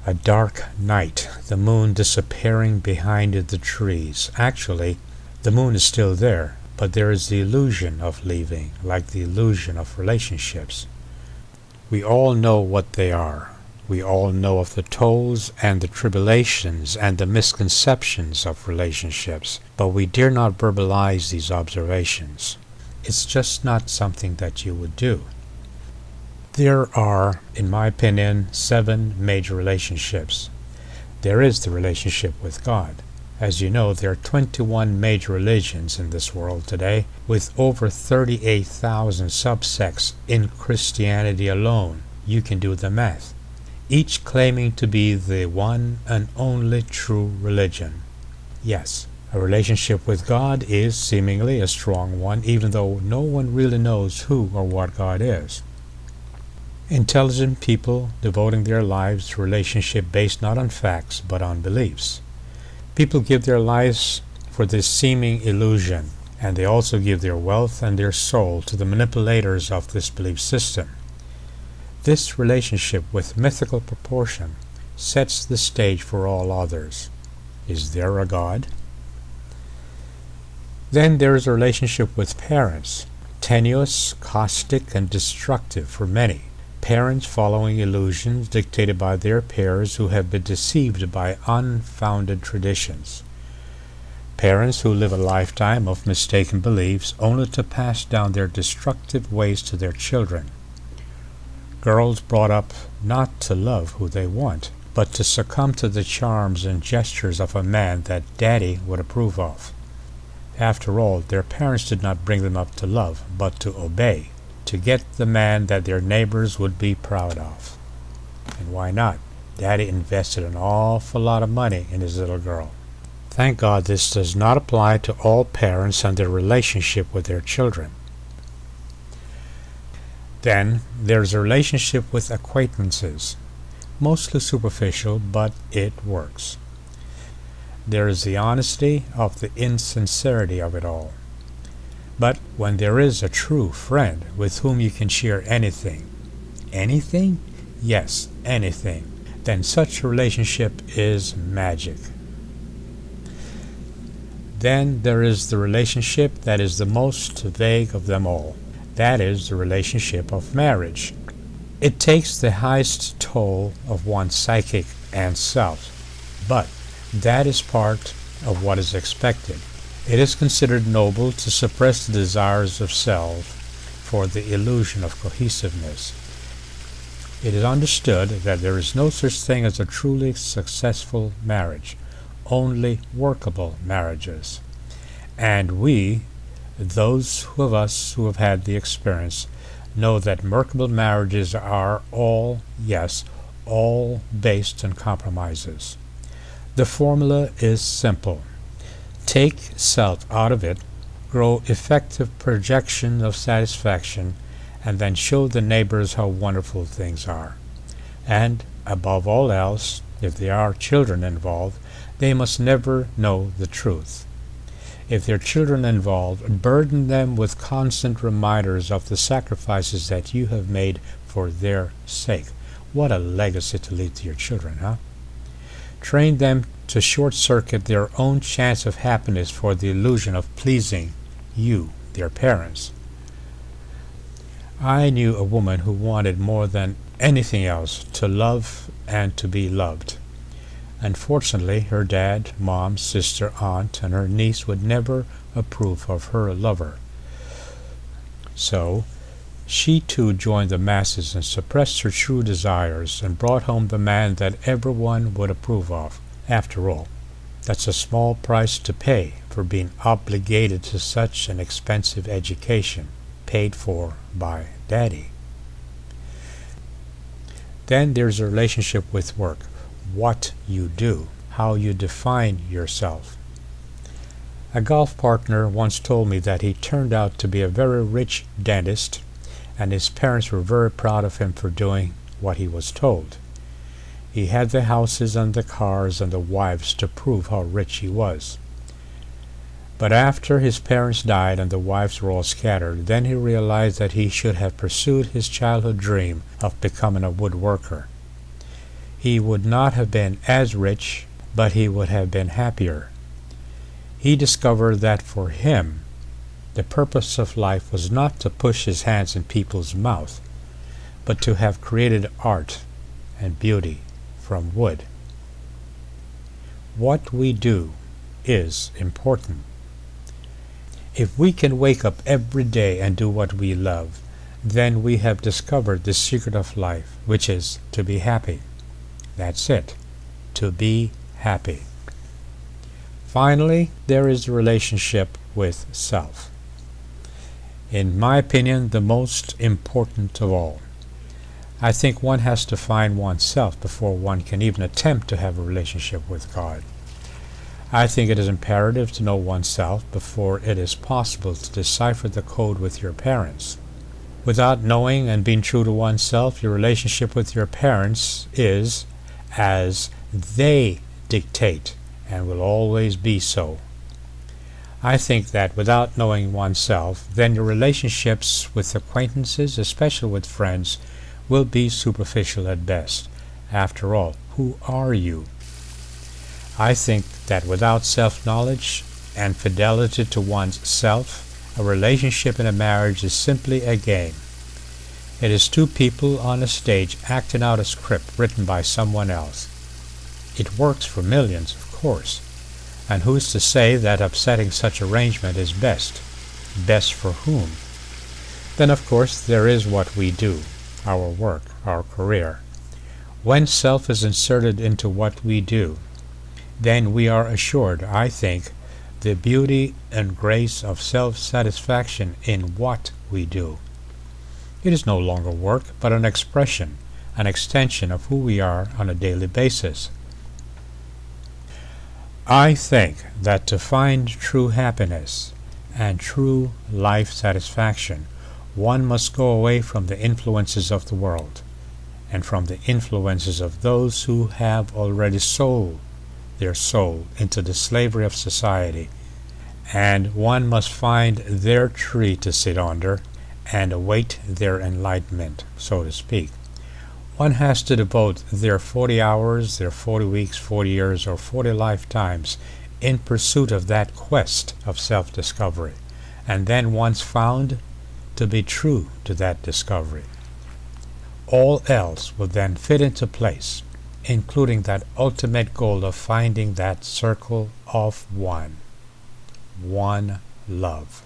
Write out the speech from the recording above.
A dark night, the moon disappearing behind the trees. Actually, the moon is still there, but there is the illusion of leaving, like the illusion of relationships. We all know what they are. We all know of the toils and the tribulations and the misconceptions of relationships, but we dare not verbalize these observations. It's just not something that you would do. There are, in my opinion, 7 major relationships. There is the relationship with God. As you know, there are 21 major religions in this world today, with over 38,000 subsects in Christianity alone. You can do the math. Each claiming to be the one and only true religion. Yes, a relationship with God is seemingly a strong one, even though no one really knows who or what God is. Intelligent people devoting their lives to a relationship based not on facts but on beliefs. People give their lives for this seeming illusion, and they also give their wealth and their soul to the manipulators of this belief system. This relationship with mythical proportion sets the stage for all others. Is there a God? Then there is a relationship with parents, tenuous, caustic, and destructive for many. Parents following illusions dictated by their peers who have been deceived by unfounded traditions. Parents who live a lifetime of mistaken beliefs only to pass down their destructive ways to their children. Girls brought up not to love who they want, but to succumb to the charms and gestures of a man that daddy would approve of. After all, their parents did not bring them up to love, but to obey, to get the man that their neighbors would be proud of. And why not? Daddy invested an awful lot of money in his little girl. Thank God this does not apply to all parents and their relationship with their children. Then there's a relationship with acquaintances, mostly superficial, but it works. There is the honesty of the insincerity of it all. But when there is a true friend with whom you can share anything, anything? Yes, anything, then such a relationship is magic. Then there is the relationship that is the most vague of them all. That is the relationship of marriage. It takes the highest toll of one's psychic and self, but that is part of what is expected. It is considered noble to suppress the desires of self for the illusion of cohesiveness. It is understood that there is no such thing as a truly successful marriage, only workable marriages. And we, those of us who have had the experience, know that workable marriages are all, yes, all based on compromises. The formula is simple. Take self out of it, grow effective projection of satisfaction, and then show the neighbors how wonderful things are. And, above all else, if there are children involved, they must never know the truth. If there are children involved, burden them with constant reminders of the sacrifices that you have made for their sake. What a legacy to leave to your children, huh? Train them to short-circuit their own chance of happiness for the illusion of pleasing you, their parents. I knew a woman who wanted more than anything else to love and to be loved. Unfortunately, her dad, mom, sister, aunt, and her niece would never approve of her lover. So, she too joined the masses and suppressed her true desires and brought home the man that everyone would approve of. After all, that's a small price to pay for being obligated to such an expensive education, paid for by Daddy. Then there's a relationship with work, what you do, how you define yourself. A golf partner once told me that he turned out to be a very rich dentist, and his parents were very proud of him for doing what he was told. He had the houses and the cars and the wives to prove how rich he was. But after his parents died and the wives were all scattered, then he realized that he should have pursued his childhood dream of becoming a woodworker. He would not have been as rich, but he would have been happier. He discovered that for him, the purpose of life was not to push his hands in people's mouth, but to have created art and beauty from wood. What we do is important. If we can wake up every day and do what we love, then we have discovered the secret of life, which is to be happy. That's it, to be happy. Finally, there is the relationship with self. In my opinion, the most important of all. I think one has to find oneself before one can even attempt to have a relationship with God. I think it is imperative to know oneself before it is possible to decipher the code with your parents. Without knowing and being true to oneself, your relationship with your parents is as they dictate and will always be so. I think that without knowing oneself, then your relationships with acquaintances, especially with friends, will be superficial at best. After all, who are you? I think that without self-knowledge and fidelity to one's self, a relationship in a marriage is simply a game. It is two people on a stage acting out a script written by someone else. It works for millions, of course, and who's to say that upsetting such arrangement is best? Best for whom? Then, of course, there is what we do, our work, our career. When self is inserted into what we do, then we are assured, I think, the beauty and grace of self-satisfaction in what we do. It is no longer work, but an expression, an extension of who we are on a daily basis. I think that to find true happiness and true life satisfaction, one must go away from the influences of the world and from the influences of those who have already sold their soul into the slavery of society, and one must find their tree to sit under and await their enlightenment, so to speak. One has to devote their 40 hours, their 40 weeks, 40 years, or 40 lifetimes in pursuit of that quest of self-discovery, and then once found, to be true to that discovery. All else will then fit into place, including that ultimate goal of finding that circle of one love.